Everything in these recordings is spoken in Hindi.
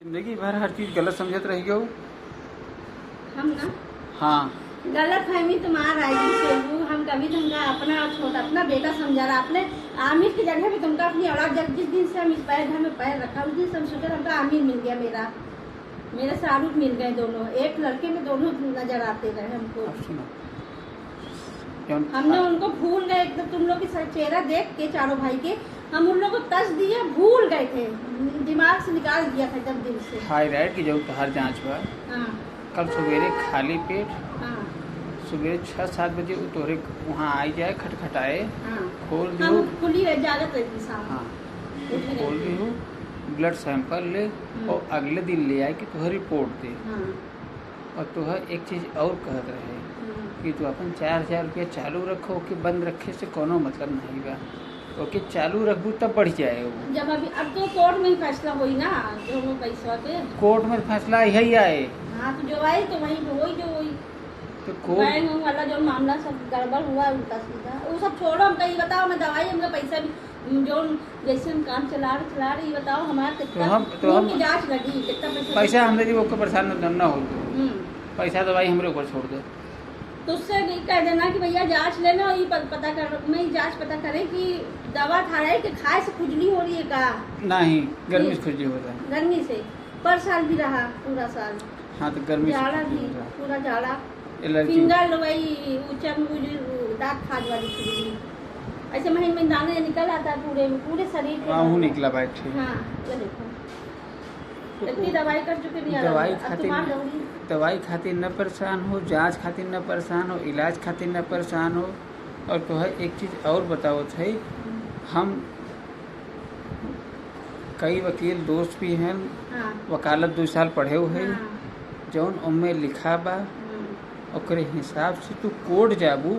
जिंदगी भर हर चीज गलत समझत रही हो। हम ना हाँ गलत फहमी तुम्हारा आएगी से वो हम कभी तुमका अपना छोटा अपना बेटा समझा रहा आपने आमिर की जगह पे तुमका अपनी औलाद जब जिस दिन से हम इस पैर घर में पैर रखा उस दिन से हम सोचे हमका आमिर मिल गया मेरा शाहरुख मिल गए दोनों एक लड़के में दोनों नजर आते रहे हमको। अब सुनो हमने उनको भूल गए एकदम तुम लोग की चेहरा देख के चारों भाई के हम उन लोगों को तस दिए भूल गए थे दिमाग से निकाल दिया था जब दिल से। थायराइड की जरूरत हर जांच पर हाँ कल सवेरे खाली पेट हाँ सवेरे 6-7 बजे तोरे वहाँ आई जाए खटखटाए हाँ खोल हम दो। खुली रह जागत रहती शाम हाँ खोल दी हो ब्लड सैंपल ले और अगले दिन ले आए कि तुहर रिपोर्ट दे। हाँ और तुहर एक चीज और कहत रहे कि तू अपन 4,000 रुपया चालू रखो कि बंद रखे से कोनो मतलब नहीं बा ओके चालू रखबू तब बढ़ जाए वो। जब अभी अब तो कोर्ट में ही फैसला हुई ना दोनों पैसा पे। कोर्ट में फैसला यही आए हाँ तो जो आई तो वही वही जो वही तो कोर्ट बैंक वाला जो मामला सब गड़बड़ हुआ उल्टा सीधा वो सब छोड़ो हम कहीं बताओ मैं दवाई हमका पैसा भी जो जैसे हम काम चला रहे ये बताओ हमारा कितना खून की जांच लगी कितना पैसा हमने जी ओके परेशान न हो पैसा दवाई हमरे ऊपर छोड़ दो तो उससे कह देना कि भैया जांच लेना और ये पता कर मैं जांच पता करें कि दवा खा रहे कि खाए से खुजली हो रही है का नहीं गर्मी से खुजली होता है गर्मी से पर साल भी रहा पूरा साल। हाँ तो गर्मी जाड़ा से भी पूरा जाड़ा एलर्जी फिंगर वही ऊंचन दांत खाद वाली खुजली ऐसे महीने में दाने निकल आता है पूरे शरीर पे। हाँ वो निकला बैठ हाँ ये देखो इतनी दवाई कर चुके नहीं दवाई खातिर न परेशान हो जांच खातिर न परेशान हो इलाज खातिर न परेशान हो। और तो है एक चीज़ और बताओ थे हम कई वकील दोस्त भी हैं हाँ वकालत 2 साल पढ़े हुए हाँ जौन उनमें लिखा बा ओकरे हिसाब से तू कोर्ट जाबू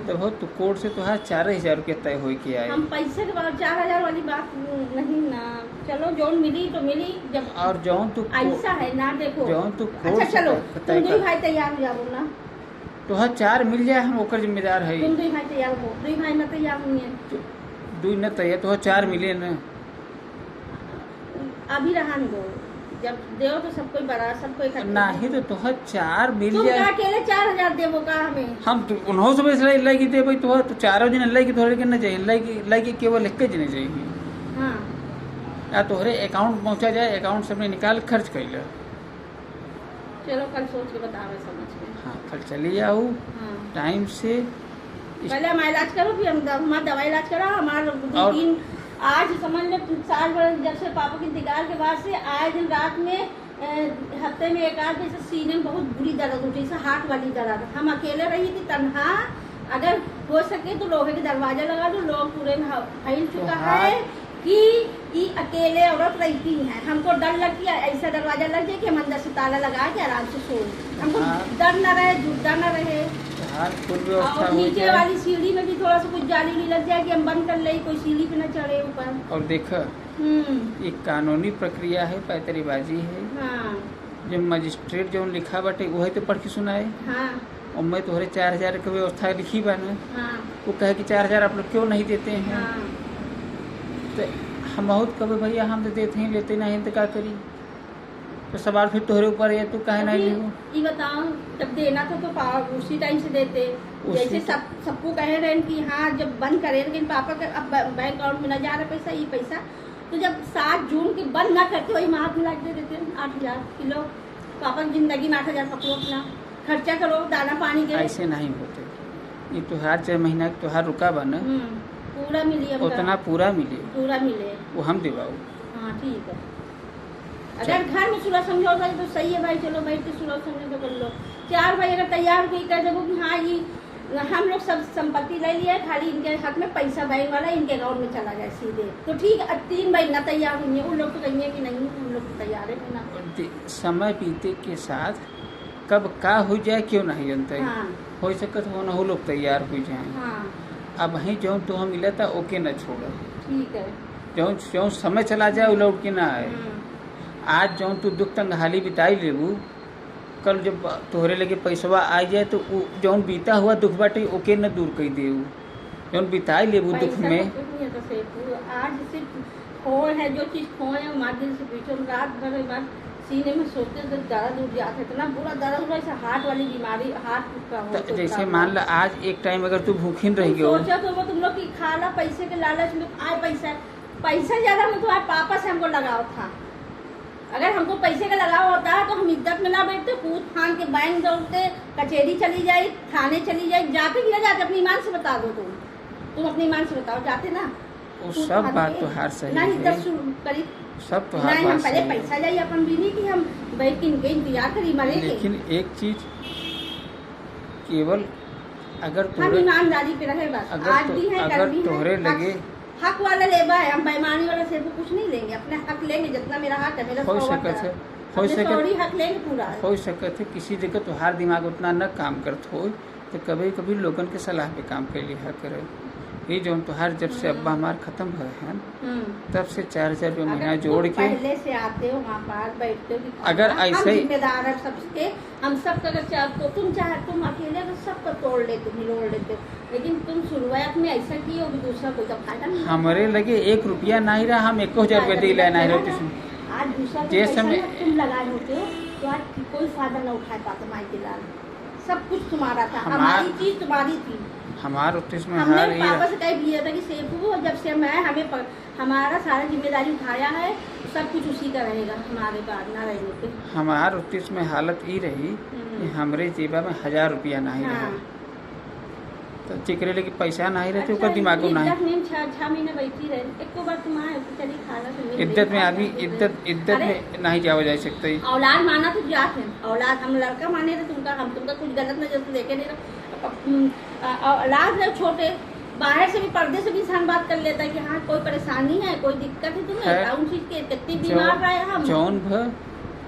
तब हो तू कोर्ट से तुहार 4,000 रुपया तय हो के आए। हम पैसे के बाद 4,000 वाली बात नहीं ना चलो जौन मिली तो मिली जब और जौन तू ऐसा है ना देखो जौन तू अच्छा कोर्ट चलो से तुम दो भाई तैयार हो जाओ ना तुहार 4 मिल जाए हम ओकर जिम्मेदार है। तुम दो भाई तैयार हो दो भाई ना तैयार नहीं है 2 न तैयार तुहार 4 मिले न अभी रहा नहीं दो जब दो तो सब कोई बड़ा सब कोई नहीं तो तुहार 4 मिल तुम जाए क्या अकेले 4,000 देवो का हमें हम तो उन्हों से पैसा अल्लाह की दे भाई तो 4 दिन अल्लाह की थोड़े के ना चाहिए अल्लाह की केवल लिख के नहीं चाहिए। हाँ या तोहरे अकाउंट पहुंचा जाए अकाउंट से अपने निकाल खर्च कर ले। चलो कल सोच के बतावे समझ के। हाँ कल चली जाओ हाँ टाइम से पहले हमारा इलाज करो फिर हम हमारा दवा इलाज करा हमारा और- 2-3 आज समझ लो साल भर जब से पापा के इंतकाल के बाद से आए दिन रात में हफ्ते में एक आध जैसे सीने में बहुत बुरी दर्द होती है हार्ट वाली दर्द हम अकेले रही थी तनहा अगर हो सके तो लोहे के दरवाजा लगा दो लोग पूरे में फैल चुका है कि अकेले औरत रहती है हमको डर लगती है ऐसा दरवाजा लग जाए कि हम अंदर से ताला लगा के आराम से सो हमको डर न रहे झूठा न रहे व्यवस्था और हो नीचे जाए। वाली सीढ़ी में भी थोड़ा सा कुछ जाली नहीं लग जाए कि हम बंद कर ले कोई सीढ़ी पे न चढ़े ऊपर। और देख ये कानूनी प्रक्रिया है पैतरीबाजी है। हाँ जब मजिस्ट्रेट जो लिखा बाटे वही तो पढ़ के सुनाए हाँ और मैं तोहरे 4,000 की व्यवस्था लिखी बा न हाँ वो कहे कि 4,000 आप लोग क्यों नहीं देते हैं। हाँ तो हम बहुत कभी भैया हम तो देते हैं लेते नहीं तो क्या करी तो सवाल फिर तोहरे ऊपर है तू कहे नहीं लिखो। ये बताओ जब देना था तो उसी टाइम से देते जैसे सबको कहे रहे कि हाँ जब बंद करे लेकिन पापा का अब बैंक अकाउंट में न जा रहा पैसा ये पैसा तो जब 7 जून के बंद ना करते वही माह मिला के दे देते 8,000 किलो पापा की जिंदगी में 8,000 पकड़ो अपना खर्चा करो दाना पानी के ऐसे नहीं होते ये त्योहार 4 महीना त्योहार रुका बा न पूरा मिली उतना पूरा मिले वो हम दिवाओ। हाँ ठीक है अगर घर में सुलह समझौता है तो सही है भाई चलो बैठ के सुलह समझौता कर लो 4 भाई अगर तैयार हुई कर दो कि हाँ ये हम लोग सब संपत्ति ले लिया खाली इनके हक में पैसा बैंक वाला इनके अकाउंट में चला जाए सीधे तो ठीक है 3 भाई ना तैयार हुई है उन लोग तो कहेंगे कि नहीं उन लोग तो तैयार है ना समय बीते के साथ कब का हो जाए क्यों नहीं जानते हाँ हो सकत हो ना हो लोग तैयार हो जाए। हाँ अब वहीं जो तुम मिला था ओके न छोड़ो ठीक है जो समय चला जाए वो लौट के ना आए। आज जो तू दुख तंगहाली बिताई लेबू कल जब तोहरे लगे पैसवा आ जाए तो जौन बीता हुआ दुख बाटे ओके न दूर कर देऊ जौन बिताई लेबू दुख में। आज सिर्फ खोए है, जो चीज़ खोए है हमारे दिल से पूछो। हम रात भर एक बार सीने में सोते थे, दर्द उठ जाता है, इतना बुरा दर्द हुआ, ऐसे हार्ट वाली बीमारी, हार्ट का हो। तो जैसे मान ला आज एक टाइम अगर तू भूखीन रह गयो, सोचा तो वो तुम लोग की खाना पैसे के लालच में आए, पैसा ज्यादा में तुम्हारे पापा से हमको लगाव था। अगर हमको पैसे का लगाव होता है तो हम इज्जत में ना बैठते, कूद फान के बैंक दौड़ते, कचहरी चली जाए, थाने चली जाए, जाते कि ना जाते अपनी ईमान से बता दो। तुम अपनी ईमान से बताओ, जाते ना? वो सब बात तो हार सही ना है, इज्जत करी, सब तो नहीं हार हम बात पहले सही है। पैसा जाइए अपन बीवी की, हम बैठ के इनके इंतजार करी मरेंगे। लेकिन एक चीज केवल अगर हम तोरे ईमानदारी पे रहे बस, अगर आज भी है, कल अगर भी तोहरे है। लगे हक वाला लेबा है, हम बेईमानी वाला से कुछ नहीं लेंगे, अपने हक लेंगे, जितना मेरा हक है, मेरा हो सौवा सकत है, का। हो अपने सकत सौरी हक लेंगे पूरा। हो सकत है किसी जगह तोहार दिमाग उतना न काम करत हो, तो कभी कभी लोगन के सलाह पे काम कर लिया करे। ये जो तोहार जब से अब्बा हमार खत्म भय हैं, तब से 4,000 रुपये महीना अगर जोड़ तुम के पहले से आते हो वहाँ पास बैठते हो कि अगर हम ऐसे ही- जिम्मेदार है सबके, हम सब का, अगर तो तुम चाहे तुम अकेले तो सबको तोड़ लेते, मिलोड़ लेते हो, लेकिन तुम शुरुआत में ऐसा किए हो कि दूसरा कोई का फायदा नहीं। हमारे लगे 1 रुपया नहीं रहा, हम 1,000 रुपये दी लेना है रोटी से। आज दूसरा जे पैसा समय- जब तुम लगाए होते हो तो आज कोई फायदा न उठा पाते माई के लाल। सब कुछ तुम्हारा था, हमारी चीज तुम्हारी थी। हमार उत्तीस में हमने हार पापा से कह दिया था कि सेफू जब से मैं हमें हमारा सारा जिम्मेदारी उठाया है, सब कुछ उसी का रहेगा हमारे बाद ना रहने पे। हमार उत्तीस में हालत ये रही कि हमरे जेबा में 1,000 रुपया नहीं रहा, हाँ। तो चिकरे लेके पैसा नहीं रहते, अच्छा, ओकर दिमाग को नहीं। इज्जत में 6 महीने बैठी रहे, एक बार तुम आए तो चली खाना तो मिल इज्जत में गई, आदमी खाना इज्जत अरे, में नहीं जाओ जा सकते। औलाद माना तो जात है, औलाद हम लड़का माने थे तुमका, हम तुमका कुछ गलत नजर से देखे नहीं रहा। औलाद है छोटे, बाहर से भी पर्दे से भी इंसान बात कर लेता है कि हाँ कोई परेशानी है, कोई दिक्कत है तुम्हें, है। कौन चीज के कितनी बीमार रहे हम। जौन भ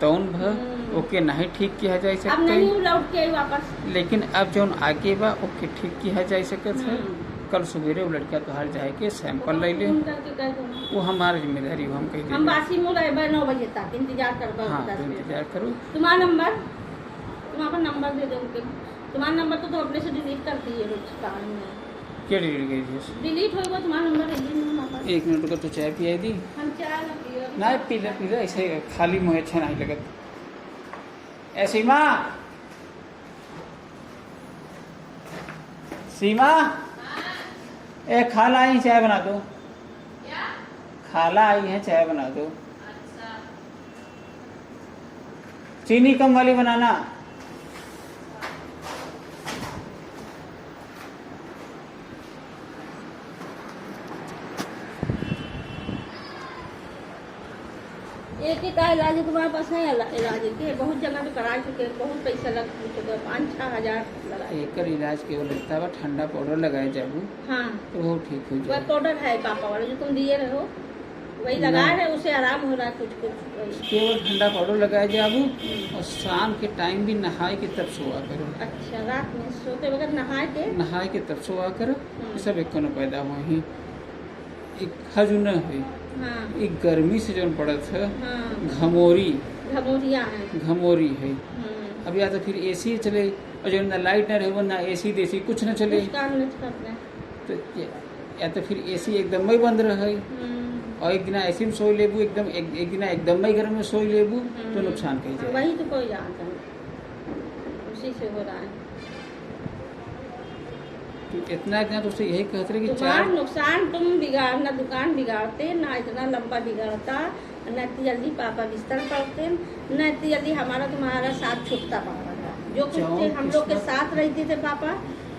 तौन भ ओके नहीं ठीक किया जा अब नहीं सकते, लौट के आई वापस। लेकिन अब जौन आगे बा ओके ठीक किया जा सकत है। कल सवेरे वो लड़का तोहार जाए के सैंपल ले ले, फोन करके कह दूंगा। वो हमारी जिम्मेदारी हो, हम कह हम देंगे। बासी में रहे 9 बजे तक इंतजार कर हाँ 10 तो मिनट। इंतजार करो। तुम्हारा नंबर, तुम अपना नंबर दे दो उनके। तुम्हारा नंबर तो तुम अपने से डिलीट कर दिए रोज में, क्या डिलीट गई थी? डिलीट होगा तुम्हारा नंबर है ही नहीं हमारे पास। 1 मिनट का तो चाय पियाई दी हम चाय ना पियो। नहीं, पीला पीला ऐसे खाली मुँह अच्छा नहीं लगत। ए सीमा, सीमा, ए खाला आई है, चाय बना दो। क्या? खाला आई है, चाय बना दो। अच्छा। चीनी कम वाली बनाना। एक ही का इलाज है तुम्हारे पास है, इलाज के बहुत जगह पे करा चुके हैं, बहुत पैसा लग चुके हैं, 5-6 हजार लगा। एकर इलाज केवल लगता है ठंडा पाउडर लगाए जाबू हाँ, तो वो ठीक हो वह जाए। पाउडर है पापा वाला जो तुम दिए रहो, वही लगाए है, उसे आराम हो रहा है कुछ कुछ वही। केवल ठंडा पाउडर लगाए जाबू और शाम के टाइम भी नहाए के तब सोआ करो। अच्छा, रात में सोते वक्त नहाए के? नहाए के तब सोआ करो, सब एक कोना पैदा हुआ ही। एक हजू न हुई, हाँ एक गर्मी से जो पड़त है हाँ, घमोरी, घमोरिया है। घमोरी है। अब या तो फिर एसी चले और जो ना लाइट न रहे वो ना एसी देसी कुछ न चले, कुछ काम नहीं करते। तो या तो फिर एसी एकदम ही बंद रहे और एक दिन ऐसे में सोई लेबू एकदम एक दिन एकदम ही घर में सोई लेबू तो नुकसान कही जाए। वही तो कोई जानता है, उसी से हो रहा है। तो इतना इतना तो उससे यही कहते रहे कि तुम्हारा 4 नुकसान, तुम बिगाड़ ना दुकान बिगाड़ते ना इतना लंबा बिगाड़ता, न इतनी जल्दी पापा बिस्तर पड़ते, न इतनी जल्दी हमारा तुम्हारा साथ छूटता पापा का। जो कुछ थे हम लोग के साथ रहते थे पापा,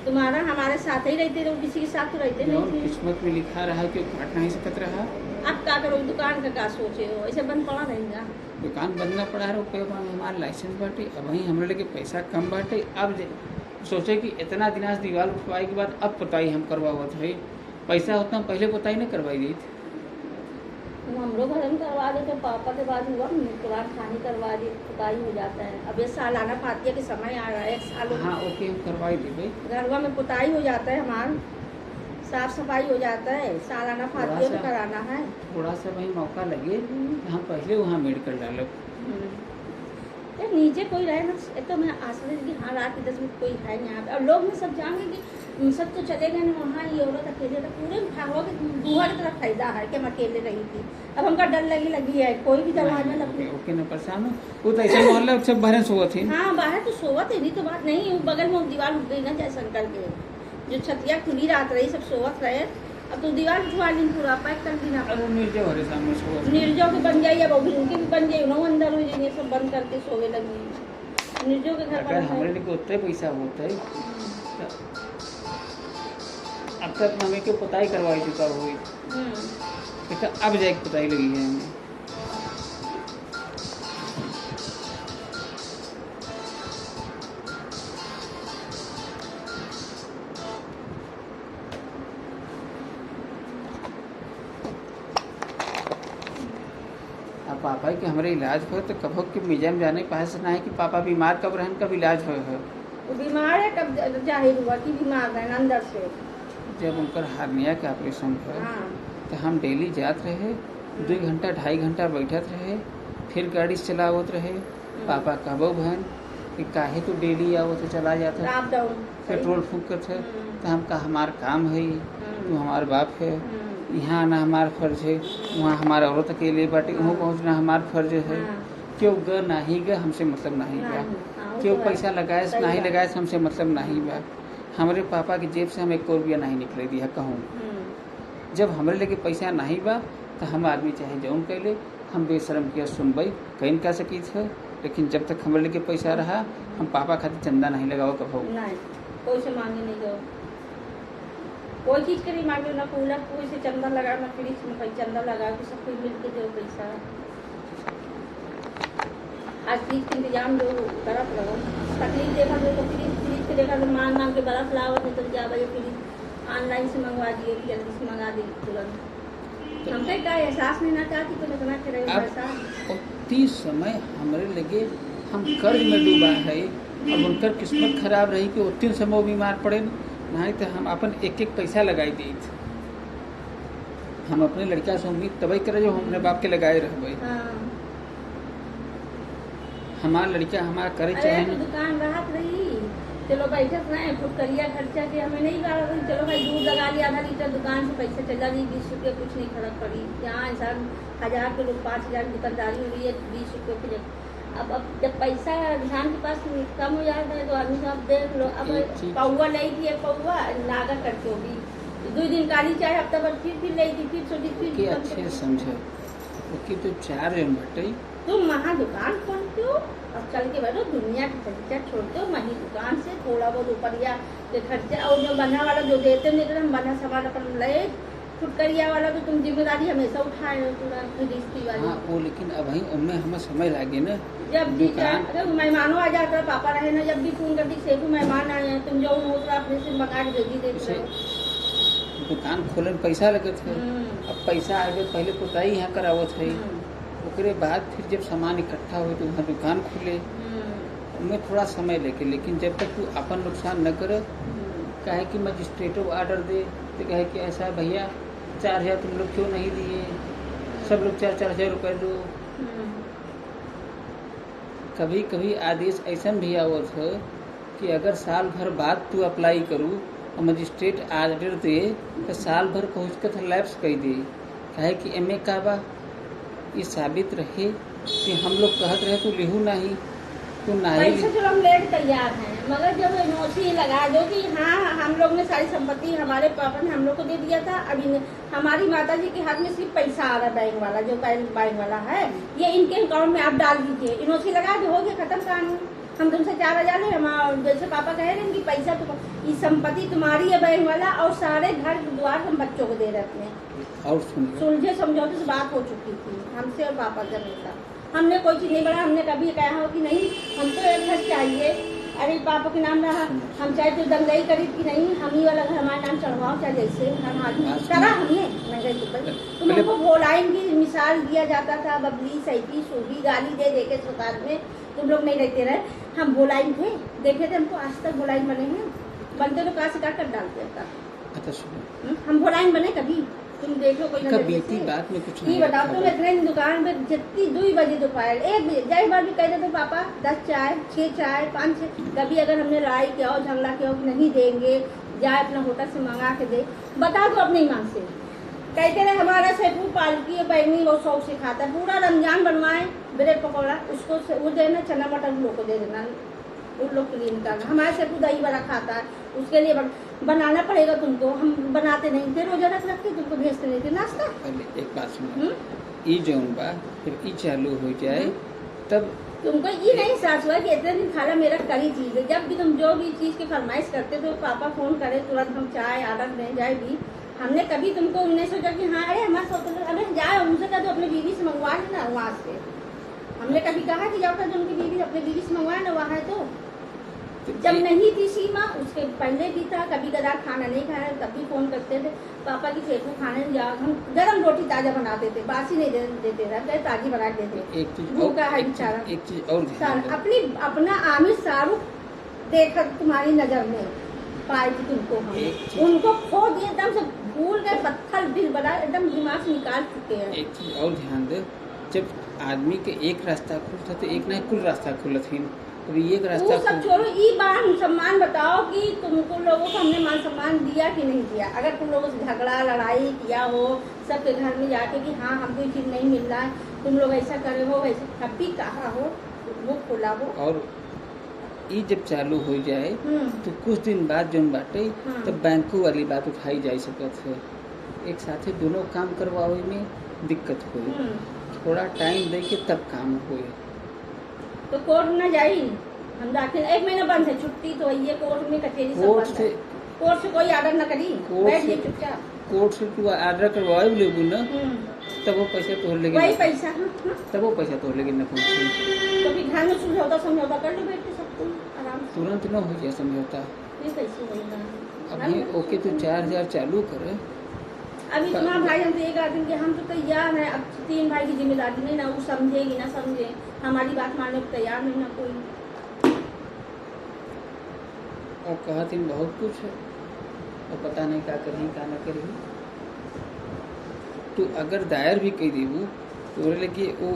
तुम्हारा हमारे साथ ही रहते थे, वो किसी के साथ तो रहते जो नहीं थे। किस्मत में लिखा रहा कि काटना ही सकत रहा। अब क्या करो, दुकान का क्या सोचे हो, ऐसे बंद पड़ा रहेगा। दुकान बंद न पड़ा है, हमारा लाइसेंस बाटे, अब वहीं हम लगे पैसा कम बाटे। अब सोचे कि इतना दिन आज दीवार उठवाए के बाद अब पुताई हम करवावत है, पैसा उतना पहले पुताई नहीं करवाई गई थी। हम लोग घर में करवा देते, पापा के बाद हुआ कुरान खानी करवा दी, पुताई हो जाता है। अब ये सालाना फातिया के समय आ रहा है, 1 साल हाँ ओके हम करवाई देवे। घरवा में पुताई हो जाता है, हमार साफ सफाई हो जाता है, सालाना फातिया भी कराना है। थोड़ा सा वही मौका लगे हम पहले वहाँ मेड कर डालब। ये नीचे कोई रहे ना, ये तो मैं आश्चर्य कि हाँ रात के 10 बजे कोई है नहीं यहाँ पे। और लोग में सब जान गए कि सब तो चले गए ना वहाँ, ये औरत अकेले रह, पूरे भागवा के दूहा की तरफ फायदा है कि हम अकेले रही थी। अब हमका डर लगी है, कोई भी दरवाजा लगे। ओके न परेशान हो, वो तो ऐसे मोहल्ला सब बाहर सोवा थी। हाँ बाहर तो सोवत है, तो बात नहीं, बगल में दीवार उठ गई ना जयशंकर के, जो छतिया खुली रात रही सब सोवत रहे। अब तो दीवार उठवा ली पूरा पैक कर दी ना। अरे निर्जव हरे सामने सोवा थी। निर्जव के बन जाइए, अब उनकी भी बन जाइए, उन्होंने अंदर हो जाइए, सब बंद करके सोवे लगी। निर्जव के घर अगर पर हमारे लिए उतना पैसा होता है अब तक हमें के पुताई करवाई चुका हुई, देखा अब जाके पुताई लगी है हमें। अब पापा के हमारे इलाज हो तो कभो के मिजाम जाने पास ना है कि पापा बीमार कब रहन कब इलाज हो। वो बीमार है, कब जाहिर हुआ कि बीमार है अंदर से। जब उनका हार्निया के ऑपरेशन था हाँ तो हम डेली जात रहे, 2 घंटा 2.5 घंटा बैठत रहे, फिर गाड़ी से चलावत रहे। पापा कबो बहन कि काहे तो डेली आओ तो चला जाता, अप डाउन पेट्रोल फूकत है। तो हम कहा हमार काम है, तू हमार बाप है, यहाँ आना हमार फर्ज है, वहाँ हमारा औरत अकेले बाटे वहाँ पहुँचना हमार फर्ज है। क्यों ग नहीं ग हमसे मतलब नहीं बा, क्यों पैसा लगाए नहीं लगाए हमसे मतलब नहीं बा। हमारे पापा की जेब से हम 1 रुपया नहीं निकले दिया कहूँ। जब हमारे लेके पैसा नहीं बा तो हम आदमी चाहे जौन कैले, हम बेशरम किया सुनबई कहीं का सकी थे। लेकिन जब तक हमारे लेके पैसा रहा हम पापा खातिर चंदा नहीं लगाओ कभो। नहीं, कोई से मांगे नहीं दो, कोई चीज के नहीं मांगे ना, कूलर कोई से चंदा लगा ना, फ्रिज में कोई चंदा लगा के सब कुछ मिल के दो पैसा। आज फ्रिज के इंतजाम जो बर्फ लगा, तकलीफ देखा तो फ्रिज के देखा तो मांग के बर्फ लाओ, नहीं तो क्या भाई फ्रिज ऑनलाइन से मंगवा दिए, जल्दी से मंगा दी तुरंत। हमसे क्या एहसास नहीं ना था कि तुम इतना करे पैसा। उतनी समय हमारे लगे हम कर्ज में डूबा है। अब उनकर किस्मत खराब रही कि उतने समय वो बीमार पड़े, नहीं तो हम अपन 1-1 पैसा लगाई दी। हम अपने लड़का से उम्मीद तभी करे जो हम अपने बाप के लगाए रहे। हमारा लड़का हमारा करे चाहे तो दुकान राहत रही, चलो बैठक ना है फुटकरिया खर्चा के हमें नहीं लगा, चलो भाई दूध लगा लिया आधा लीटर, दुकान से पैसा चला दी 20 रुपये, कुछ नहीं फर्क पड़ी। यहाँ इंसान 1000 के लोग 5000 की दुकानदारी हो रही है, 20 रुपये की। अब जब पैसा इंसान के पास कम हो जाता है तो आदमी साहब देख लो। अब पौवा लाई थी, पौवा लागत करके होगी 2 दिन काली चाहे हफ्ता भर फिर लाई थी, फिर छोटी फिर अच्छे समझे ओके। तो 4 जन बटे तुम वहाँ दुकान खोलते हो और चल के बैठो, दुनिया की खर्चा छोड़ते हो, वहीं दुकान से थोड़ा बहुत ऊपरिया के खर्चा। और जो बना वाला जो देते नहीं, हम बना सामान अपन ले, फुटकरिया वाला तो तुम जिम्मेदारी हमेशा उठाए हो पूरा गृहस्थी वाली। हाँ वो, लेकिन अभी उनमें हमें समय लगे ना। जब भी अरे मेहमानों आ जाता है, पापा रहे ना, जब भी फोन करती सेठू मेहमान आए हैं, तुम जो हो अपने से मंगा के भेजी देते हो। दुकान खोले में पैसा लगे थे, अब पैसा आगे पहले पुताई यहाँ करावत है, उसके बाद फिर जब सामान इकट्ठा हो तो वहाँ दुकान खुले, उनमें थोड़ा समय लेके। लेकिन जब तक तू अपन नुकसान न करे, कहे कि मजिस्ट्रेटों आर्डर दे तो कहे कि ऐसा भैया 4000 तुम लोग क्यों नहीं दिए, सब लोग 4-4 हज़ार रुपये दो। कभी कभी आदेश ऐसा भी आवत है कि अगर साल भर बाद तू अप्लाई करूँ और मजिस्ट्रेट आर्डर दे तो साल भर पहुँच कर लैप्स कर दे। कहे कि एम ए का बा ये साबित रहे कि हम लोग कहत रहे तो लिहू नहीं, तो नहीं पैसे जो हम लेट तैयार हैं, मगर जब एनओसी लगा दो कि हाँ हम लोग ने सारी संपत्ति हमारे पापा ने हम लोग को दे दिया था, अभी हमारी माता जी के हाथ में सिर्फ पैसा आ रहा है, बैंक वाला जो बैंक वाला है ये इनके अकाउंट में आप डाल दीजिए, एनओसी लगा दो, हो गया खत्म कानून। हम तुमसे 4000 ले, हम जैसे पापा कह रहे हैं कि पैसा तो ये संपत्ति तुम्हारी है बैंक वाला, और सारे घर द्वार हम बच्चों को दे रहे हैं। और सुलझे समझौते से बात हो चुकी थी हमसे और पापा का हमेशा। हमने कोई चीज़ नहीं बढ़ा, हमने कभी कहा हो कि नहीं हमको एक घर चाहिए, अरे पापा के नाम रहा, हम चाहे तो दंगई करी कि नहीं हम ही वाला घर हमारे नाम चढ़वाओ, चाहे जैसे हम आदमी करा हमने महंगाई के ऊपर। तुम हमको भोलाइन की मिसाल दिया जाता था, बबली सैफी सोभी गाली दे दे के सरकार में तुम लोग नहीं रहते रहे, हम भोलाइन थे, देखे थे हमको, आज तक भोलाइन बने हैं, बनते तो कहाँ से कर डालते था। अच्छा सुनो, हम भोलाइन बने कभी तुम देखो कोई का बीती बात में कुछ ये नहीं बताओ रखा तुम बा। इतने दुकान पे जितनी 2 बजे दोपहर 1 बजे जाए बार भी कह देते पापा 10 चाय 6 चाय 5 6 कभी अगर हमने लड़ाई किया हो झगड़ा किया हो कि नहीं देंगे जाए अपना होटल से मंगा के दे बता दो अपने ईमान से कहते रहे हमारा सेपू पालकी है बैगनी वो शौक से खाता है पूरा रमजान बनवाए ब्रेड पकौड़ा उसको वो देना चना मटर उन लोग को दे देना उन लोग के लिए निकालना हमारे सेपू दही बड़ा खाता है उसके लिए बनाना पड़ेगा तुमको हम बनाते नहीं थे रोजा रख रख के तुमको भेजते नहीं थे नाश्ता पहले एक बात सुनो हम्म? ई जौन बा जब ई चालू हो जाए तब तुमको ये नहीं सास हुआ कि इतने दिन खाना मेरा करी चीज है जब भी तुम जो भी चीज की फरमाइश करते तो पापा फोन करे तुरंत हम चाय आर्डर दें जाए भी हमने कभी तुमको नहीं सोचा कि हाँ अरे हमारे सोच अरे जाए उनसे कह दो अपने बीवी से मंगवा लेना वहाँ से हमने कभी कहा कि जाओ कर उनकी बीवी अपने बीवी से मंगवाए ना वहाँ है तो जब नहीं थी सीमा उसके पहले भी था कभी कदार खाना नहीं खाया तब भी फोन करते थे पापा की फेंकू खाने जाओ हम गरम रोटी ताजा बनाते थे बासी नहीं देते थे ताजी बना के देते एक चीज भूखा है और बेचारा एक चीज और ध्यान दो। अपनी अपना आमिर शाहरुख देखकर तुम्हारी नजर में पाई थी तुमको हम एक चीज- उनको खो दिए एकदम से भूल गए पत्थर दिल बना एकदम दिमाग से निकाल चुके हैं एक चीज और ध्यान दे जब आदमी के एक रास्ता खुलता तो एक नहीं कुल रास्ता खुलत ही अभी एक रास्ता वो सब खुल छोड़ो ये मान सम्मान बताओ कि तुमको लोगों को हमने मान सम्मान दिया कि नहीं दिया अगर तुम लोगों से झगड़ा लड़ाई किया हो सबके घर में जाके कि हाँ हमको ये चीज नहीं मिल रहा है तुम लोग ऐसा करे हो वैसे कभी कहा हो वो खुला हो और ई जब चालू हो जाए तो कुछ दिन बाद जौन बाटे हाँ। तो बैंकों वाली बात उठाई जा सकत है एक साथे दोनों काम करवावे में दिक्कत हुई थोड़ा टाइम दे के तब काम हुए तो कोर्ट न जाई हम दाखिल 1 महीना बंद है छुट्टी तो ये कोर्ट में कचेरी सब कोर्ट बंद से है कोर्ट से कोई ऑर्डर न करी कोर्ट बैठ से- जाइए चुपचाप कोर्ट से तू आर्डर करवाए लेबू ना हम्म, तब वो पैसा तोड़ लेगे वही पैसा हाँ, हाँ। तब वो पैसा तोड़ लेगे न पहुंचे तो भी घर में समझौता समझौता कर लो बैठ के सब कोई आराम से तुरंत न हो जाए समझौता ये कैसे होगा अभी ओके तो 4000 चालू करे अभी तुम्हारा भाई हम तो एक आदमी के हम तो तैयार है अब 3 भाई की जिम्मेदारी नहीं ना वो समझेगी ना समझे हमारी बात मानने को तैयार नहीं ना कोई और कहती बहुत कुछ है और पता नहीं क्या करी क्या न करी तो अगर दायर भी कह देबू तो लगे वो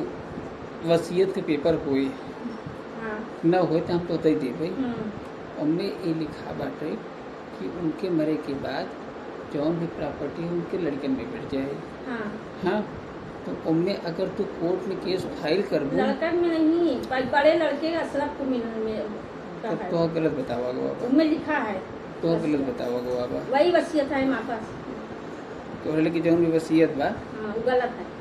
वसीयत के पेपर होए हाँ न होए तो हम तो दे देबे हम्म, उनमें ये लिखा बाटे कि उनके मरे के बाद जौन भी प्रॉपर्टी उनके लड़कन में बैठ जाए हाँ हाँ तो उनमें अगर तू कोर्ट में केस फाइल कर दू लड़कन में नहीं बड़े लड़के का अशरफ को मिलने तब तो गलत बतावा गो बाबा उनमें लिखा है तो गलत बतावा गो बाबा वही वसीयत है हमारे पास तो लगे जौन भी वसीयत बा हाँ वो गलत है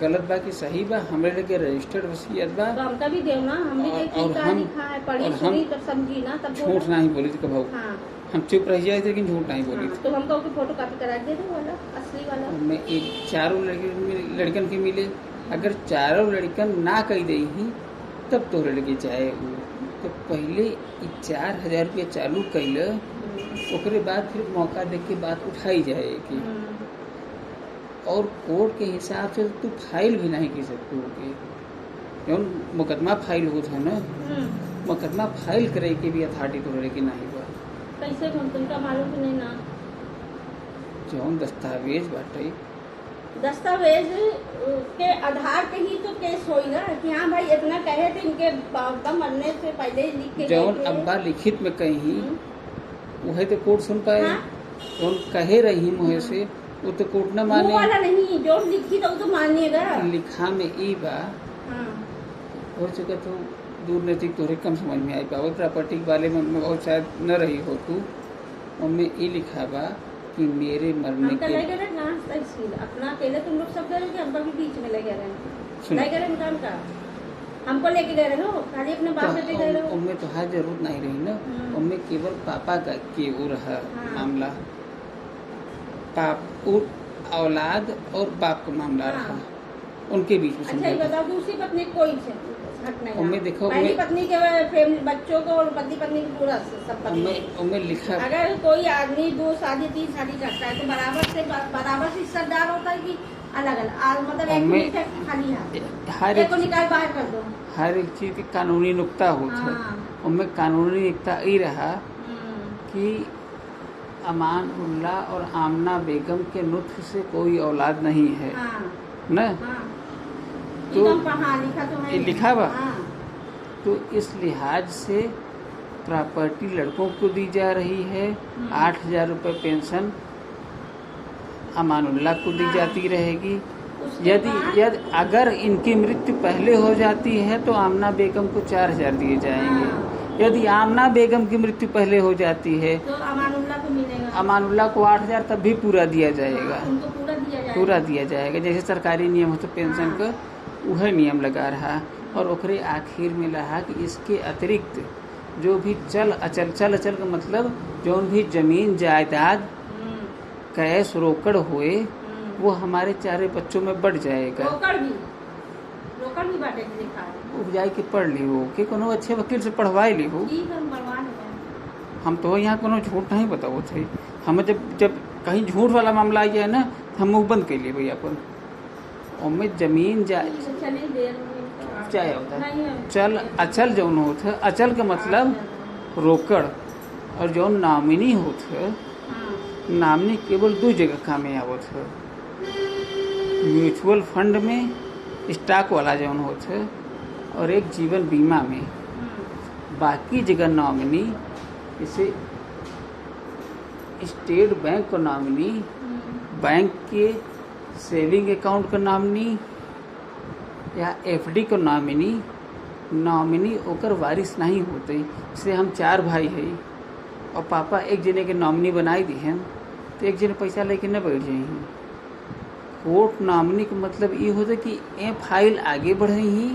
गलत बा कि सही बा हमरे लगे रजिस्टर्ड वसीयत बा तो हमका भी देव ना हम भी और- देखिए और क्या हम- लिखा है पढ़ी और हम सुनी तब समझी ना तब झूठ बोला। नहीं बोली थी कभाऊ हाँ हम चुप रह जाए थे लेकिन झूठ नहीं बोली हाँ, थी तो हमको उसकी फोटो कॉपी करा दे दो वाला असली वाला उनमें एक चारों लड़कन के मिले अगर चारों लड़कन ना कही दई ही तब तोहरे लगे जाए उ तो पहले 4000 रुपया चालू कैल ओकरे बाद फिर मौका देख के बात उठाई जाए कि और कोर्ट के हिसाब से तू फाइल भी नहीं की सकती के जौन मुकदमा फाइल होता है ना मुकदमा फाइल करे के भी अथॉरिटी तोहरे के नहीं बा कैसे तुमका मालूम कि नहीं ना जौन दस्तावेज बाटे दस्तावेज के आधार पे ही तो केस होई ना कि हाँ भाई इतना कहे थे इनके बाबा मरने से पहले ही लिख के गए जौन थे। अब्बा लिखित में कही हम्म, वही तो कोर्ट सुन पाए हाँ। जौन कहे रही मुहे से वो तो कोर्ट न वो माने वाला नहीं जो लिखी तो वो तो मानिएगा लिखा में ई बा हाँ हो चुका तो दूर नजदीक तोहरे कम समझ में आई पावे प्रॉपर्टी के बारे में बहुत शायद न रही हो तू उनमें ई लिखा बा कि मेरे मरने हमका ले के गए ना तहसील अपना अकेले तुम लोग सब गए कि हमको भी बीच में ले गए रहे सुनो। ले गए रहे काम का हमको लेके गए रहे हो खाली अपने बाप बेटे गए रहे हो उनमें तो हर जरूरत नहीं रही ना हम्म। उनमें केवल पापा का के वो रहा हाँ। मामला पाप और औलाद और बाप का मामला हाँ। रहा उनके बीच में अच्छा ये समझौता। बताओ दूसरी पत्नी कोई से हट नहीं उनमें रहा। देखो, पहली उनमें- पत्नी के फैमिली बच्चों को और पति पत्नी को पूरा सब पत्नी उनमें लिखा अगर कोई आदमी 2 शादी 3 शादी करता है तो बराबर से हिस्सेदार होता है कि अलग अलग मतलब एक उनमें- मिनट खाली हाथ हर एक एक को निकाल बाहर कर दो हर एक चीज की कानूनी नुक्ता होता है हाँ उनमें कानूनी नुक्ता ये रहा हम्म, कि अमानुल्लाह और आमना बेगम के नुत्फ से कोई औलाद नहीं है हाँ न? हाँ तो एकदम पढ़ा लिखा तो है ये लिखा बा? हाँ तो इस लिहाज से प्रॉपर्टी लड़कों को दी जा रही है। 8,000 रुपये पेंशन अमानुल्लाह को दी हाँ। जाती रहेगी। उसके यदि बाद- यदि अगर इनकी मृत्यु पहले हो जाती है तो आमना बेगम को 4,000 दिए जाएंगे। हाँ। यदि आमना बेगम की मृत्यु पहले हो जाती है तो अमानुल्लाह को मिलेगा। अमानुल्लाह को 8,000 तब भी पूरा दिया जाएगा। हाँ, उनको पूरा दिया जाएगा। पूरा दिया जाएगा जैसे सरकारी नियम हो तो पेंशन का वह नियम लगा रहा। और ओकरे आखिर में रहा कि इसके अतिरिक्त जो भी चल अचल का मतलब जो भी जमीन जायदाद हम्म, कैश रोकड़ हुए वो हमारे 4 बच्चों में बढ़ जाएगा। रोकड़ भी बाटे के लिखा है। वो जाए के पढ़ ली हो कि कोनो अच्छे वकील से पढ़वाई ली हो। ठीक है, हम बनवा लेंगे। हम तो यहाँ कोनो झूठ नहीं बताओ थे। हमें जब कहीं झूठ वाला मामला आ गया ना हम मुँह बंद कर लिए भैया अपन उनमें जमीन जाए ठीक है, चलिए देर में चाहे होता नहीं है। चल अचल जौन होता अचल का मतलब रोकड़ और जौन नामिनी होता हाँ, नामिनी केवल 2 जगह कामे आवत है। म्यूचुअल फंड में स्टॉक वाला जौन होता और एक जीवन बीमा में। बाकी जगह नॉमिनी जैसे स्टेट बैंक का नॉमिनी बैंक के सेविंग अकाउंट का नॉमिनी या एफडी को नॉमिनी ओकर वारिस नहीं होते। इसलिए हम 4 भाई है और पापा एक जने के नॉमिनी बनाई दी हैं तो एक जने पैसा लेके न बैठ जाइए। कोर्ट नॉमिनी का मतलब ये होता कि ये फाइल आगे बढ़ रही ही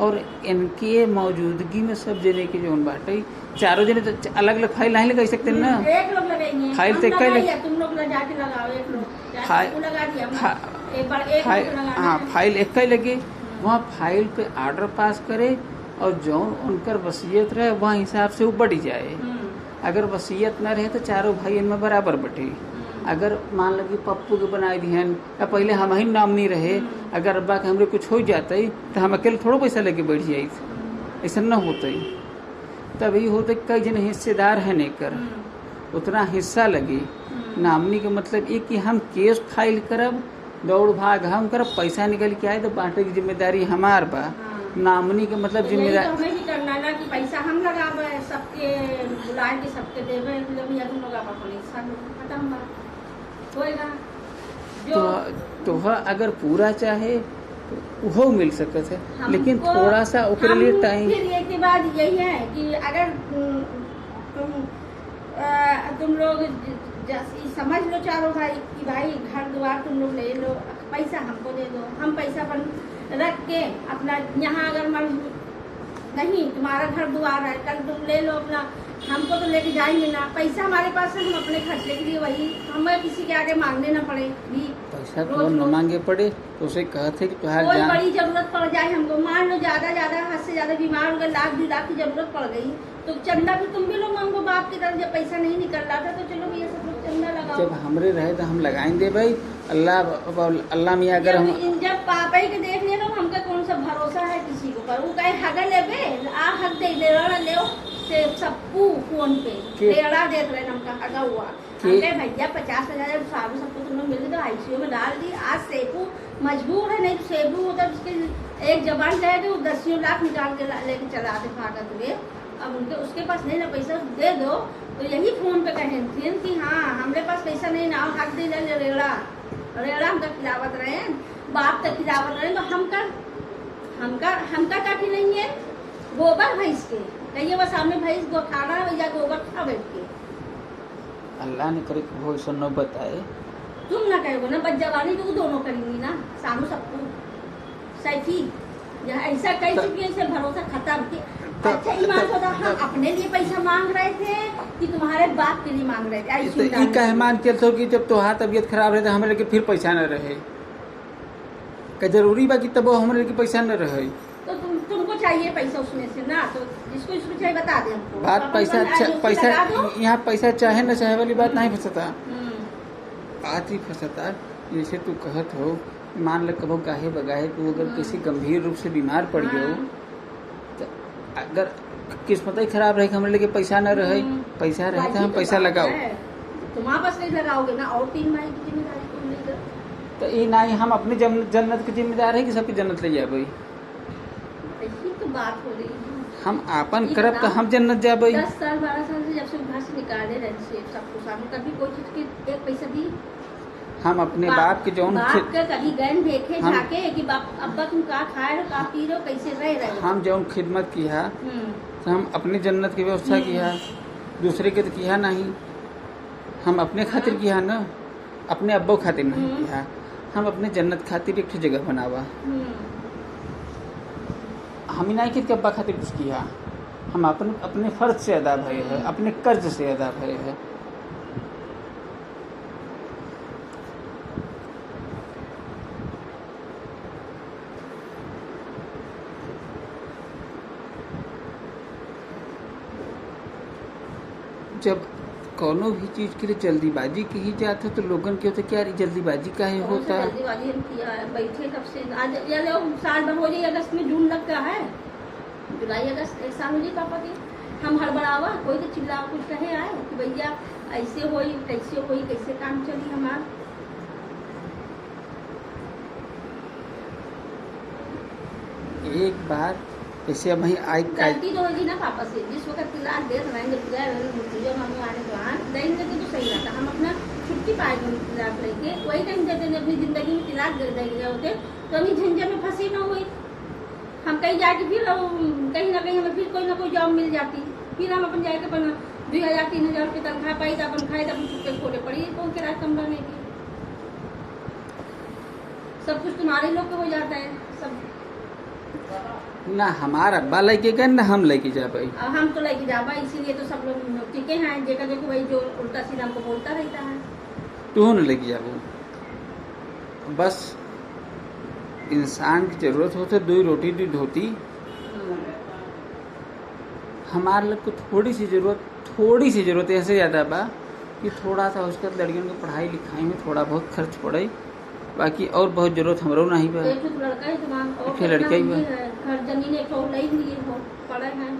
और इनके मौजूदगी में सब जने के जो बाटे 4 जने तो अलग अलग फाइल नहीं लगा सकते ना। एक लोग लगाएंगे, फाइल हम तो एक ही लगाइए, तुम लोग लगा के लगाओ। एक लोग जाके फाइल- वो लगा दिया हमने। फा- एक बार एक फाइल लोग लगाना हाँ है। फाइल एक ही लगे वहाँ फाइल पे ऑर्डर पास करे और जो उनकर वसीयत रहे वहाँ हिसाब से वो बढ़ जाए। अगर वसीयत न रहे तो 4 भाई इनमें बराबर बटे। अगर मान लगी पप्पू के बनाए दी हैं या पहले हम ही नामनी रहे अगर अब्बा के हमरे कुछ हो जाते तो हम अकेले थोड़ा पैसा लेके बैठ जाए। ऐसा न होते तभी होते कई जन हिस्सेदार हैं नेकर उतना हिस्सा लगे। नामनी का मतलब ये कि हम केस फाइल करब दौड़ भाग हम करब पैसा निकल के आए तो बांटे की जिम्मेदारी हमार बा। नामनी का मतलब तो यही तो जिम्मेदारी हमें भी करना है ना कि पैसा हम लगावे सबके बुलाए के सबके देवे मतलब भैया तुम लोग अपन हिस्सा खत्म बात होएगा। जो तो अगर पूरा चाहे तो वो मिल सकत है लेकिन हमको- थोड़ा सा ओकरे लिए हम टाइम। फिर एक के बाद यही है कि अगर तुम लोग समझ लो 4 भाई कि भाई घर द्वार तुम लोग ले लो पैसा हमको दे दो हम पैसा अपन रख के अपना यहाँ अगर मन नहीं तुम्हारा घर द्वार है कल तुम ले लो अपना हमको तो लेके जाएंगे ना पैसा हमारे पास है हम अपने खर्चे के लिए वही हमें किसी के आगे मांगने ना पड़े भी पैसा रोज तो न रोज। मांगे पड़े तो उसे कहते कि तुहार कोई जान बड़ी जरूरत पड़ जाए हमको मान लो ज्यादा हद से ज्यादा बीमार हो गए 1,00,000 2 लाख की जरूरत पड़ गई तो चंदा भी तुम भी लोग मांगो बाप की तरफ जब पैसा नहीं निकल रहा था तो चलो भैया सब लोग चंदा लगाओ। जब हमरे रहे तो हम लगाएंगे भाई अल्लाह मियाँ अगर हम जब पापा ही के देख लिया तो हमका कौन सा भरोसा है किसी को पर वो कहे हग लेबे आ हग दे ले से सबको फोन पे रेड़ा देत रहे हमका हगा हुआ हमने भैया 50,000 सारू सबको तुम लोग मिल तो आईसीयू में डाल दी। आज सेबू मजबूर है नहीं तो सेबू उधर उसके एक जबान जाए तो 10 लाख निकाल के लेके चला आते फाटक हुए। अब उनके उसके पास नहीं ना पैसा दे दो तो यही फोन पे कहे थे कि हाँ हमारे पास पैसा नहीं ना हक दे ले रेड़ा हमका खिलावत रहे बाप तक खिलावत रहे तो हमका काफी नहीं है गोबर भैंस के कहिए बस सामने भैंस गो खाना या गोबर खा बैठ के अल्लाह ने करे वो ऐसा न बताए। तुम ना कहोगे ना बच जवानी तो दोनों करेंगी ना सामू सबको सैफी या ऐसा कह चुकी है इसे भरोसा खत्म कि अच्छा ईमान होता हम अपने लिए पैसा मांग रहे थे कि तुम्हारे बाप के लिए मांग रहे थे ऐसी तो कहे मान के तो कि जब तोहार तबीयत खराब रहे तो हमारे लेके फिर पैसा न रहे का जरूरी बा कि तब हमारे लेके पैसा न रहे तो तुमको चाहिए पैसा उसमें से ना तो जिसको इसको चाहिए बता दे हमको बात अपन पैसा अपन आगे पैसा लगा दो। यहाँ पैसा चाहे न चाहे वाली बात नहीं फंसता। हम्म। बात ही फंसता जैसे तू कहत हो मान ल कबो गाहे बगाहे तू अगर किसी गंभीर रूप से बीमार पड़ गयो तो अगर किस्मत ही खराब रहे हमारे लेके पैसा न रहे पैसा रहे तो हम पैसा लगाओ तुम वापस नहीं लगाओगे ना, और 3 भाई की जिम्मेदारी तुम लेकर। तो ये नहीं हम अपनी जन्नत की जिम्मेदार है कि सबकी जन्नत ले जाए भाई। यही तो बात हो रही है। हम आपन ये करब तो बताओ, हम जन्नत जाए भाई। 10 साल 12 साल से जब से घर से निकाले रहे से सबको सामने, कभी कोई चीज की 1 पैसा दी? हम अपने बाप के जौन बाप के कभी गए देखे हम- जाके कि बाप अब्बा तुम का खाए रहो, का पी रहे हो, कैसे रह रहे हो? हम जौन खिदमत किया हम्म। तो हम अपनी जन्नत की व्यवस्था किया, दूसरे के तो किया नहीं। हम अपने खातिर किया ना, अपने अब्बो खातिर नहीं किया। हम अपने जन्नत खातिर एक जगह बनावा। हम ही नहीं कि अब्बा खातिर कुछ किया, हम अपने अपने फर्ज से अदा भरे है, अपने कर्ज से अदा भरे है। जब कोनो भी चीज के लिए जल्दीबाजी की ही जात है तो लोगन के होते क्या जल्दीबाजी का ही कौन सा होता। जल्दीबाजी हम किया है? बैठे कब से आज ये लो, साल भर हो जाए, अगस्त में जून लगता है, जुलाई अगस्त 1 साल हो जाए पापा के। हम हड़बड़ावा, कोई तो चिल्ला कुछ कहे आए कि भैया ऐसे होई कैसे होई, कैसे काम चली हमार। एक बार ऐसे अब वही आई गलती तो होगी ना पापा से, जिस वक्त तिलाक दे रहेंगे मुझे मम्मी आने दुकान देंगे तो सही रहता। हम अपना छुट्टी पाएंगे तिलाक लेके, वही टाइम देते अपनी जिंदगी में तिलाक दे देंगे होते तो अभी झंझट में फंसी ना हुई। हम कहीं जाके फिर कहीं ना कहीं हमें फिर कोई ना कोई जॉब मिल जाती, फिर हम अपन जाके अपन 2000-3000 रुपये तनख्वाह पाई तो अपन खाए तो अपन छुट्टे खोले पड़ी कौन किराया कम करने की। सब कुछ तुम्हारे लोग को हो जाता है सब। ना हमारा अब्बा लेके गए ना हम लेके जा पाई। अब हम तो लेके जावा, इसीलिए तो सब लोग टिके हैं। देखा देखो भाई जो उल्टा सीधा हमको बोलता रहता है। तू न लेके जाबो। बस इंसान की जरूरत होते 2 रोटी 2 धोती। हमारे लोग को थोड़ी सी जरूरत ऐसे ज़्यादा बा कि थोड़ा सा उसका लड़कियों की पढ़ाई लिखाई में थोड़ा बहुत खर्च पड़े, बाकी और बहुत जरूरत हमरो नहीं बा। एक तो लड़का ही तुम्हारा और फिर लड़का ही बा। घर जमीन एक तो ले लिए हो पड़े हैं,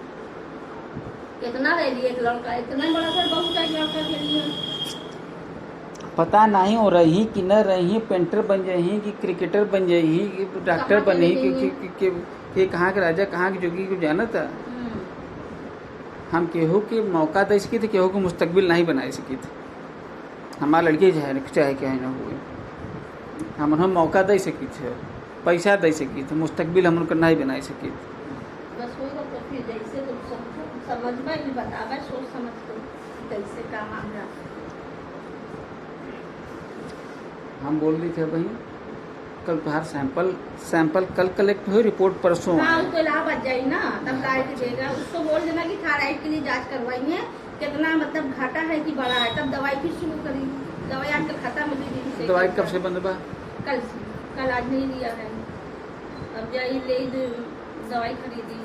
कितना ले लिए एक लड़का, इतना बड़ा घर बहुत है लड़का के लिए। पता नहीं हो रही कि न रही, पेंटर बन जाही कि क्रिकेटर बन जाही कि डॉक्टर कहाँ बने चले कि कहाँ के राजा कहाँ की जोगी को जाना था। हम केहू के मौका दे सकी थे, केहू को मुस्तकबिल नहीं बना सकी थे। हमारा लड़की चाहे क्या ना हुए, हम मौका दे सकी थे, पैसा दे सकी थे, मुस्तकबिल हम उनका नहीं बना सकी थे। बस वही तो फिर जैसे तुम समझ में भी बतावा, सोच समझ कर कैसे काम आ रहा। हम बोल रहे थे भाई कल तुम्हार सैंपल कल कलेक्ट हुई, रिपोर्ट परसों हाँ, आए। उसको इलाहाबाद जाए ना तब डायरेक्ट देगा। उसको बोल देना कि थायराइड के लिए जांच करवाएंगे, कितना मतलब घाटा है कि बड़ा है, तब दवाई फिर शुरू करेगी। दवाई आजकल खत्म हो गई। दवाई कब से बंद बा? कल से, कल आज नहीं लिया है। अब जाइए ले दवाई खरीदी।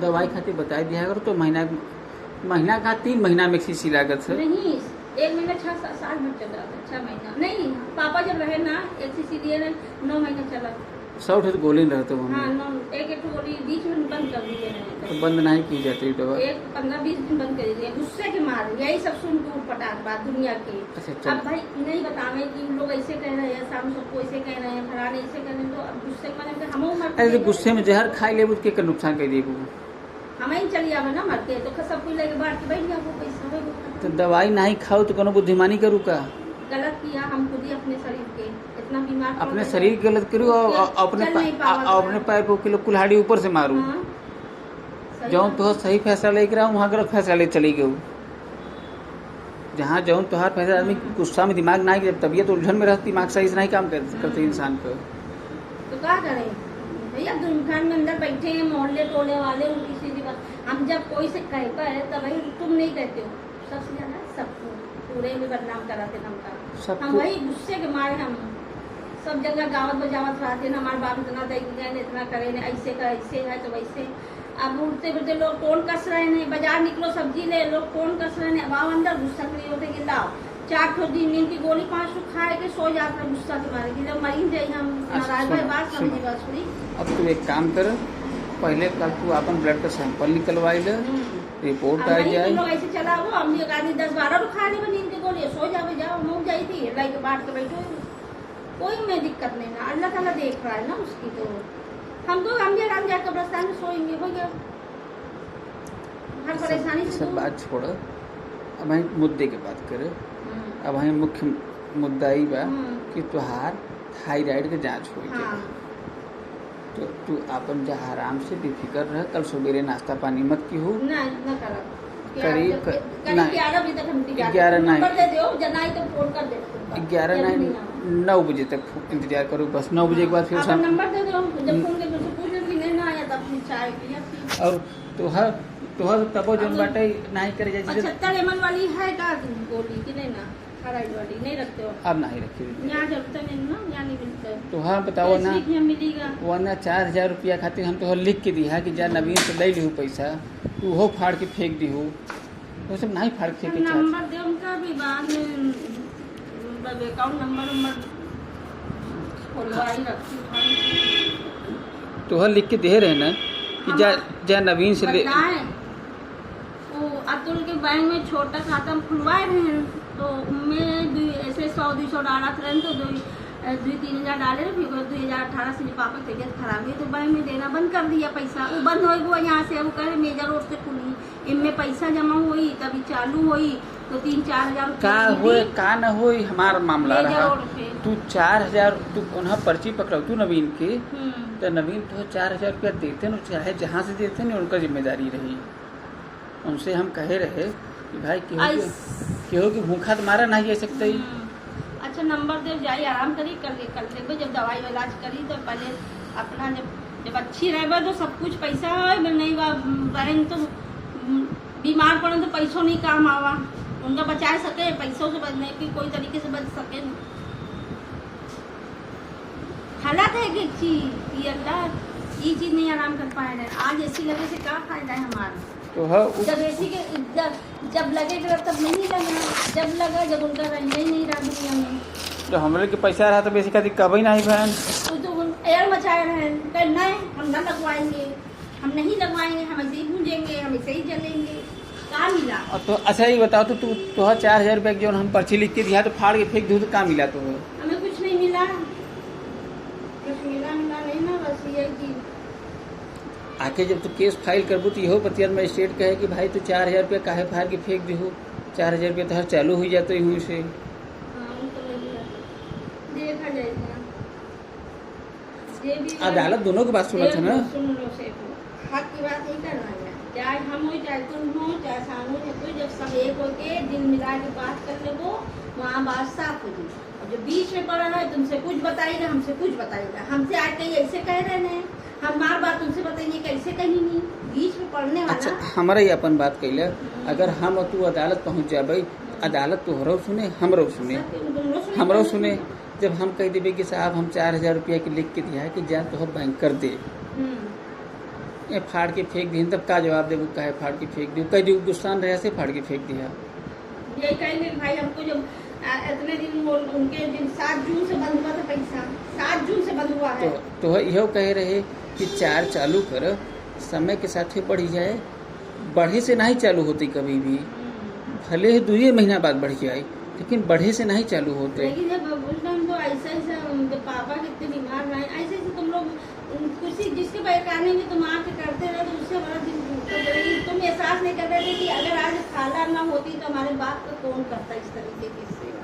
दवाई खातिर बता दिया करो तो महीना का 3 महीना में किसी लागत है। नहीं, 1 महीना 6 साल भर चल रहा था, 6 महीना नहीं। पापा जब रहे ना एलसीसी लिए 9 महीना चला। 100 ठे तो गोली रहते हो हाँ, हमें, एक गोली बीच में बंद कर दिए तो हैं। बंद नहीं की जाती दवा। एक 15-20 दिन बंद कर दिए गुस्से के मारे। यही सब सुन के पटाख बात दुनिया की। अच्छा अब चल, भाई नहीं बतावे कि लोग ऐसे कह रहे हैं, शाम सबको ऐसे कह रहे हैं, फलाने ऐसे कह रहे हैं, तो अब गुस्से के मारे हम ऐसे गुस्से में जहर खाई ले उसके का नुकसान कर देबू। हमें चली आवे ना मर के, तो सब कुछ लेके बांट के बैठ गया वो पैसा हो तो दवाई नहीं खाओ तो कोनो बुद्धिमानी करू का? गलत किया हम खुद ही अपने शरीर के, इतना बीमार पड़ अपने गए। शरीर गलत करू और चल नहीं पावा। अपने पैर को किलो कुल्हाड़ी ऊपर से मारू। हाँ, सही जौन बात। तो सही फैसला लेकर आऊँ वहाँ गलत फैसला ले चली गऊ। जहाँ जौन तोहार फैसला आदमी गुस्सा में दिमाग नहीं, जब तबीयत उलझन में रहती दिमाग सही से नहीं काम करते इंसान को। तो क्या करें भैया, घर में अंदर बैठे हैं मोहल्ले टोले वाले, उनकी सीधी बात। हम जब कोई से कहता है तब भाई तुम नहीं कहते हो, सबसे ज्यादा सबको पूरे में बदनाम कराते हमका। हम वही गुस्से के मारे हम सब जगह गावत बजावत रहते ना, हमारे बाप इतना दे गए इतना करे ने, ऐसे का ऐसे है तो वैसे। अब उठते फिरते लोग कौन कस रहे हैं, बाजार निकलो सब्जी ले, लोग कौन कस रहे हैं। अब अंदर गुस्सा के होते कि लाओ 4 ठो नींद की गोली 5 ठो खाए के सो जाते हैं गुस्सा के मारे कि जब मरीन जाए हम नाराज भाई बात समझी बात सुनी। अब तू एक काम कर, पहले कल तू अपन ब्लड का सैंपल निकलवाई ले, रिपोर्ट अब आ नहीं जाए। तुम लोग ऐसे चला वो हम भी एक आदमी 10-12 लोग खा ले नींद के गोली सो जाओ जाओ मऊ जाई थी लाई के बांट के बैठो कोई में दिक्कत नहीं ना अल्लाह ताला देख रहा है ना उसकी तो हम भी आराम जाकर कब्रिस्तान में सोएंगे हो गया हर परेशानी से सब दूर। बात छोड़, अब हम मुद्दे की बात करें। अब हम मुख्य मुद्दा ही बा कि तुहार थायराइड के जांच हुई थी। हाँ तो तू अपन जा आराम से बेफिक्र रह, कल सवेरे नाश्ता पानी मत की हो। ना न करो करीब करीब 11 बजे तक हम इंतजार 11 नहीं। नंबर दे दो जनाई तो फोन कर देना 11 नहीं 9 बजे तक इंतजार करो बस। 9 बजे के बाद फिर आप शाम। नंबर दे दो जब फोन करके मुझसे पूछ लो कि नहीं ना आया तब फिर चाय पिया फिर और तुहर तबो जोन बाटे नहीं करे जाए 75 ml वाली है का गोली कि नहीं ना थायराइड वाली नहीं रखते हो अब नहीं रखी। यहाँ जरूरत नहीं ना यहाँ नहीं मिलता है तुहार बताओ ना, यहाँ मिलेगा वरना 4000 रुपया खातिर हम तो लिख के दिया कि जा नवीन से ले लिहू पैसा, तू हो फाड़ के फेंक दिहू। वो सब नहीं फाड़ के फेंके चाहत। नंबर दे उनका भी बाद में अकाउंट नंबर खोलवाई रखी तुहर लिख के दे रहे ना कि जा नवीन से ले। बताएं वो अतुल के बैंक में छोटा खाता हम खुलवाए रहे हैं तो उनमें ऐसे 100-200 डाला थे तो 2-3 हज़ार डाले फिर 2018 से पापा की तबीयत खराब हुई तो बैंक में देना बंद कर दिया पैसा। वो बंद हो गया यहाँ से वो कह रहे मेजर रोड से खुली इनमें पैसा जमा हुई तभी चालू हुई तो 3-4 हज़ार का होए का न होए हमार मामला मेजर रहा। रोड पे तू 4000 तू उन्हें पर्ची पकड़ाऊ तू नवीन के, तो नवीन तो 4000 रुपया देते न चाहे जहाँ से देते न उनका जिम्मेदारी रही। उनसे हम कहे रहे कि भाई केहू की भूखा तो मारा नहीं जा सकता ही। अच्छा नंबर दे जाइए आराम करी कर ले जब दवाई इलाज करी तो पहले अपना जब अच्छी रहे तो सब कुछ पैसा है नहीं बहन तो बीमार पड़े तो पैसों नहीं काम आवा उनका बचा सके पैसों से बचने की कोई तरीके से बच सके न हालात है कि चीज अल्लाह ये चीज नहीं आराम कर पाए रहे आज ऐसी लगे से क्या फायदा है हमारा। तो हाँ जब ऐसी के जब लगेगा तब नहीं लगा जब लगा जब उनका रंग ही नहीं रहा दुनिया में तो हमरे के पैसा रहा तो बेसी खातिर कभी नहीं बहन तो एयर मचाए रहे कल नहीं हम न लगवाएंगे हम नहीं लगवाएंगे हम ऐसे ही गूंजेंगे हम ऐसे ही जलेंगे क्या मिला। और तो अच्छा ही बताओ तो तू 4000 रुपया जो हम पर्ची लिख के दिया तो फाड़ के फेंक दूँ तो क्या मिला तो हमें कुछ नहीं मिला नहीं ना बस ये कि आके जब तू केस फाइल करबू तो इहो पतियन मजिस्ट्रेट कहे कि भाई तू 4000 रुपया काहे फाड़ के फेंक दिहो 4000 रुपया तो हर चालू हो जाते हुई से। देखा जाएगा ये भी अदालत दोनों की बात सुना था ना। सुन लो से हक की बात नहीं करना है चाहे हम हो चाहे तुम हो चाहे सानू हो कोई जब सब एक होके दिल मिला के बात कर ले वो वहाँ बात साफ हो जाए और जो बीच में पड़ा है तुमसे कुछ बताएगा हमसे कुछ बताएगा हमसे आज कहीं ऐसे कह रहे हैं हम बार बार तुमसे बताएंगे कैसे कहीं नहीं बीच में पढ़ने वाला। अच्छा हमारा ही अपन बात कैले अगर हम और तू अदालत पहुँच जाबे अदालत तोहरो सुने हमरो सुने हमरो सुने जब हम कह देवे कि साहब हम 4000 रुपया के लिख के दिया है कि जा तो बैंक कर दे ये फाड़ के फेंक दी तब का जवाब देबू काहे फाड़ के फेंक दी कह दी गुस्सान रहे से फाड़ के फेंक दिया। यही कहेंगे भाई हमको जब इतने दिन उनके दिन 7 जून से बंद हुआ था पैसा 7 जून से बंद हुआ है तो यहो कहे रहे कि 4 चालू कर समय के साथ ही बढ़ी जाए बढ़े से नहीं चालू होती कभी भी भले ही 2 महीना बाद बढ़ जाए लेकिन बढ़े से नहीं चालू होते। लेकिन जब उस टाइम तो ऐसा जब पापा कितने बीमार रहे ऐसे तुम लोग किसी जिसके बहकाने में तुम आके करते रहे तो उससे बड़ा दिन तुम एहसास नहीं कर रहे थे कि अगर आज खाला ना होती तो हमारे बाप का कौन करता इस तरीके की सेवा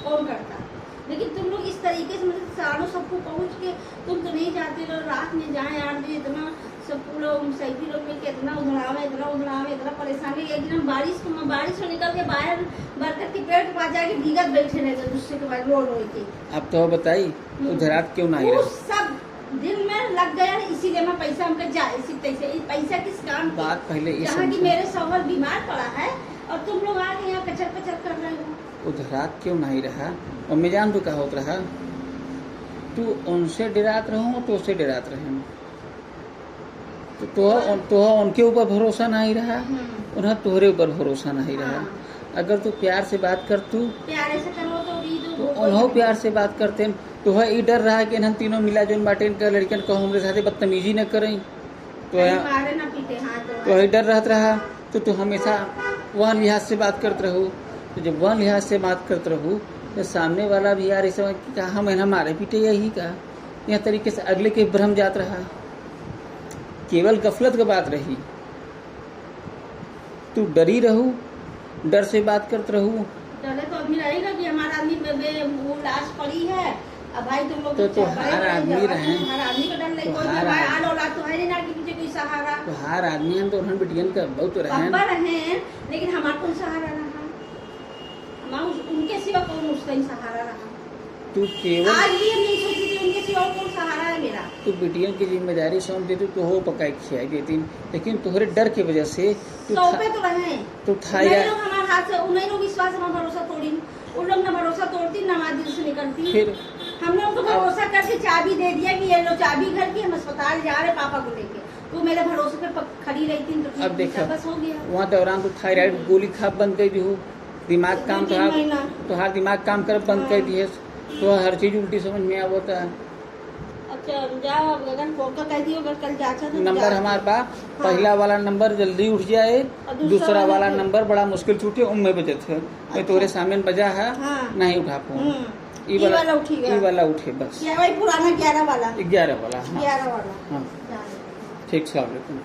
कौन करता। लेकिन तुम लोग इस तरीके से मतलब सालों सबको पहुँच के तुम तो नहीं जाते रहो रात में जाए 8 बजे इतना सब लोग साइकिल लोग में इतना उधड़ावे इतना परेशानी एक दिन हम बारिश में निकल के बाहर बरकत के पेड़ के पास जाके भीगत बैठे रहे दूसरे के बाद रोड होती। अब तो बताई उधर रात क्यों नहीं रहे सब दिल में लग गया इसीलिए मैं पैसा हमको जाए इसी तैसे पैसा किस काम बात पहले जहाँ की मेरे शौहर बीमार पड़ा है और तुम लोग आके यहाँ कचर पचर कर रहे हो उधर रात क्यों नहीं रहा और मैं जान तू कहा होता रहा तू उनसे डरात रहो तो उससे डरात रहे तो उनके ऊपर भरोसा नहीं रहा उन्हें तोहरे ऊपर भरोसा नहीं रहा। अगर तू प्यार से बात कर तू प्यारे से करो तो उन्हों प्यार से बात करते तो है ई डर रहा कि हम तीनों मिला जो बाटे कर लड़कियन को हमारे साथ बदतमीजी न करें तो है डर रहता रहा तो तू हमेशा वह लिहाज से बात करते रहो। तो जब वह लिहाज से बात करते रहो तो सामने वाला भी यार ऐसा कहा मैंने हमारे पीटे यही कहा, यह तरीके से अगले के भ्रम जात रहा, केवल गफलत की बात रही। तू डरी रहू, डर से बात करते रहू। डरे तो अभी रहेगा कि हमारा आदमी वो लाश पड़ी है। अब भाई तुम लोग तो हर आदमी रहे, हर आदमी का डर नहीं, तो कोई हर भाई आदमी- आल औलाद तो है नहीं ना कि पीछे कोई सहारा। तो हर आदमी हम तो उन्हन बिटियन का बहुत रहे, पापा रहे, लेकिन हमारा कौन सहारा रहा? हमारा उनके सिवा कौन उसका ही सहारा रहा? तू केवल आज भी हम नहीं सोचती थी उनके सिवा और कौन सहारा है मेरा। तू बिटियन की जिम्मेदारी सौंप देती तो हो पकाई खिलाई देती, लेकिन तुम्हारे डर की वजह से तू सौंपे तो रहे, तू उन्हीं थायराइड लोग हमारे हाथ से, उन्हीं लोग विश्वास में भरोसा तोड़ी, उन लोग ना भरोसा तोड़ती ना हमारे दिल से निकलती। फिर हम लोग तो भरोसा करके चाबी दे दिया कि ये लो चाबी घर की, हम अस्पताल जा रहे पापा को लेके, तो मेरे भरोसे पे खड़ी रहती तो अब देखो बस हो गया। वहाँ दौरान तो थायराइड गोली खा बंद कर दी हो, दिमाग काम दो तीन महीना। तो हर दिमाग काम कर बंद कर दिए, तो हर चीज उल्टी समझ में आवता है। अच्छा जाओ, गगन फोन का कह दियो, अगर कल जाचा तो नंबर हमारे पास पहला वाला नंबर जल्दी उठ जाए, और दूसरा वाला फिर- नंबर बड़ा मुश्किल छूटे, उनमें बचत है। मैं तोरे सामने बजा है, हाँ। नहीं उठा फोन, ई वाला उठी गया, ई वाला उठे बस, क्या वही पुराना 11 वाला 11 वाला। हाँ 11 वाला। हाँ जाने। ठीक, सलाम अलैकुम।